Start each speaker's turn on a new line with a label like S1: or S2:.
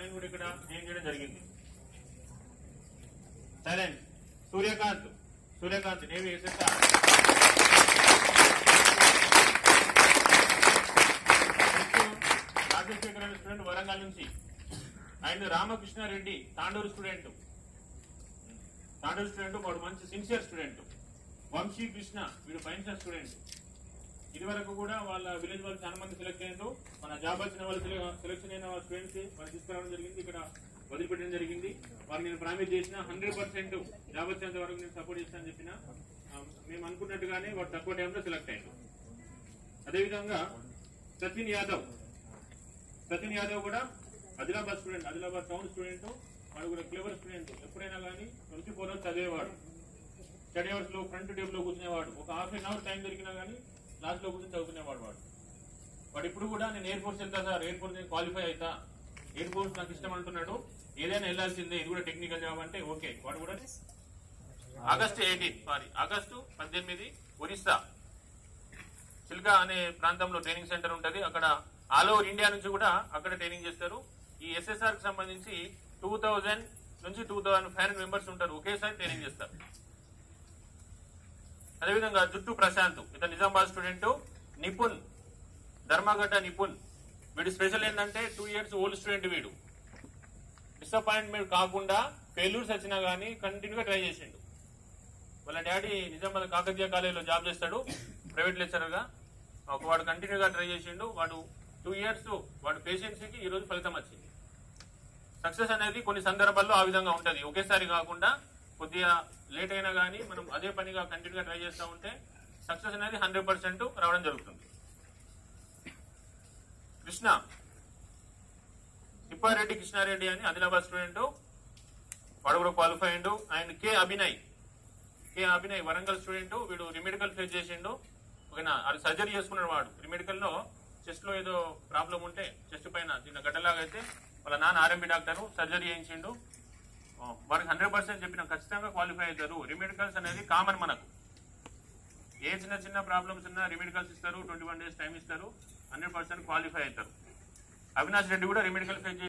S1: తనని కూడా ఇక్కడ ఏం చేయడం జరిగింది. Silent. Suryakant navy SSR. Rajasekhar అనే స్టూడెంట్ వరంగల్ నుంచి. అండ్ రామకృష్ణారెడ్డి తాండూరు స్టూడెంట్, వాడు మంచి సిన్సియర్ స్టూడెంట్. వంశీ కృష్ణ వీడు ఫైనాన్షియల్ స్టూడెంట్. ఇది వరకు కూడా వాళ్ళ విలేజ్ వాళ్ళు చాలా మంది సెలెక్ట్ అయ్యారు. మన జాబ్ వచ్చిన వాళ్ళు సెలెక్షన్ అయిన స్టూడెంట్స్ వాళ్ళు తీసుకురావడం జరిగింది, ఇక్కడ వదిలిపెట్టడం జరిగింది. వాళ్ళు నేను ప్రామిస్ చేసిన 100% జాబ్ వచ్చేంత వరకు నేను సపోర్ట్ చేస్తానని చెప్పిన. మేము అనుకున్నట్టుగానే వాడు తక్కువ టైంలో సెలెక్ట్ అయ్యాడు. అదేవిధంగా సచిన్ యాదవ్ కూడా ఆదిలాబాద్ టౌన్ స్టూడెంట్. వాడు కూడా క్లెవర్ స్టూడెంట్. ఎప్పుడైనా కానీ 24 hours చదివేవాడు. స్టడీ అవర్స్ లో ఫ్రంట్ టేబుల్ లో కూర్చునేవాడు. ఒక ½ an hour టైం దొరికినా కానీ లాస్ట్ లో కూర్చొని చదువుకునేవాడు. వాడు ఇప్పుడు కూడా నేను ఎయిర్ ఫోర్స్ వెళ్తా సార్, ఎయిర్ ఫోర్స్ నేను క్వాలిఫై అవుతా, ఎయిర్ ఫోర్స్ నాకు ఇష్టం అంటున్నాడు. ఏదైనా వెళ్లాల్సిందే, ఇది కూడా టెక్నికల్ జాబ్ అంటే ఓకే. వాడు కూడా ఆగస్టు 18 ఒరిస్సా చిల్కా అనే ప్రాంతంలో ట్రైనింగ్ సెంటర్ ఉంటుంది. అక్కడ ఆల్ ఓవర్ ఇండియా నుంచి కూడా అక్కడ ట్రైనింగ్ చేస్తారు. ఈ ఎస్ఎస్ఆర్ కి సంబంధించి 2000 నుంచి 2500 మెంబర్స్ ఉంటారు, ఒకేసారి ట్రైనింగ్ చేస్తారు. అదేవిధంగా జుట్టు ప్రశాంత్, ఇతను నిజామాబాద్ స్టూడెంట్. నిపుణ్ ధర్మగడ్డ నిపుణ్, వీడు స్పెషల్ ఏంటంటే 2 years ఓల్డ్ స్టూడెంట్. వీడు డిసప్పాయింట్మెంట్ కాకుండా ఫెయిల్యూర్స్ వచ్చినా గానీ కంటిన్యూగా ట్రై చేసిండు. వాళ్ళ డాడీ నిజామాబాద్ కాకతీయ కాలేజీలో జాబ్ చేస్తాడు, ప్రైవేట్ లెక్చరర్ గా. వాడు కంటిన్యూగా ట్రై చేసిండు. వాడు 2 years వాడు పేషెన్సీ కి ఈ రోజు ఫలితం వచ్చింది. సక్సెస్ అనేది కొన్ని సందర్భాల్లో ఆ విధంగా ఉంటది, ఒకేసారి కాకుండా కొద్దిగా లేట్ అయినా కానీ మనం అదే పనిగా కంటిన్యూగా ట్రై చేస్తూ ఉంటే సక్సెస్ అనేది 100% రావడం జరుగుతుంది. తిప్పారెడ్డి కృష్ణారెడ్డి అని ఆదిలాబాద్ స్టూడెంట్, వాడు కూడా క్వాలిఫై అయ్యిండు. And K Abhinay Warangal student. వీడు రిమెడికల్ ఫేస్ చేసిండు. ఓకేనా, అది సర్జరీ చేసుకున్నాడు. వాడు రిమెడికల్ లో చెస్ట్ లో ఏదో ప్రాబ్లం ఉంటే, చెస్ట్ పైన చిన్న గడ్డలాగా అయితే వాళ్ళ నాన్న ఆర్ఎంపీ డాక్టర్ సర్జరీ చేయించిండు. వారికి 100% చెప్పిన ఖచ్చితంగా క్వాలిఫై అవుతారు. రిమెడికల్స్ అనేది కామన్. మనకు ఏ చిన్న ప్రాబ్లమ్స్ ఉన్నా రిమెడికల్స్ ఇస్తారు, 21 days టైం ఇస్తారు, 100% క్వాలిఫై అవుతారు. అవినాష్ రెడ్డి కూడా రిమెడికల్ ఫేస్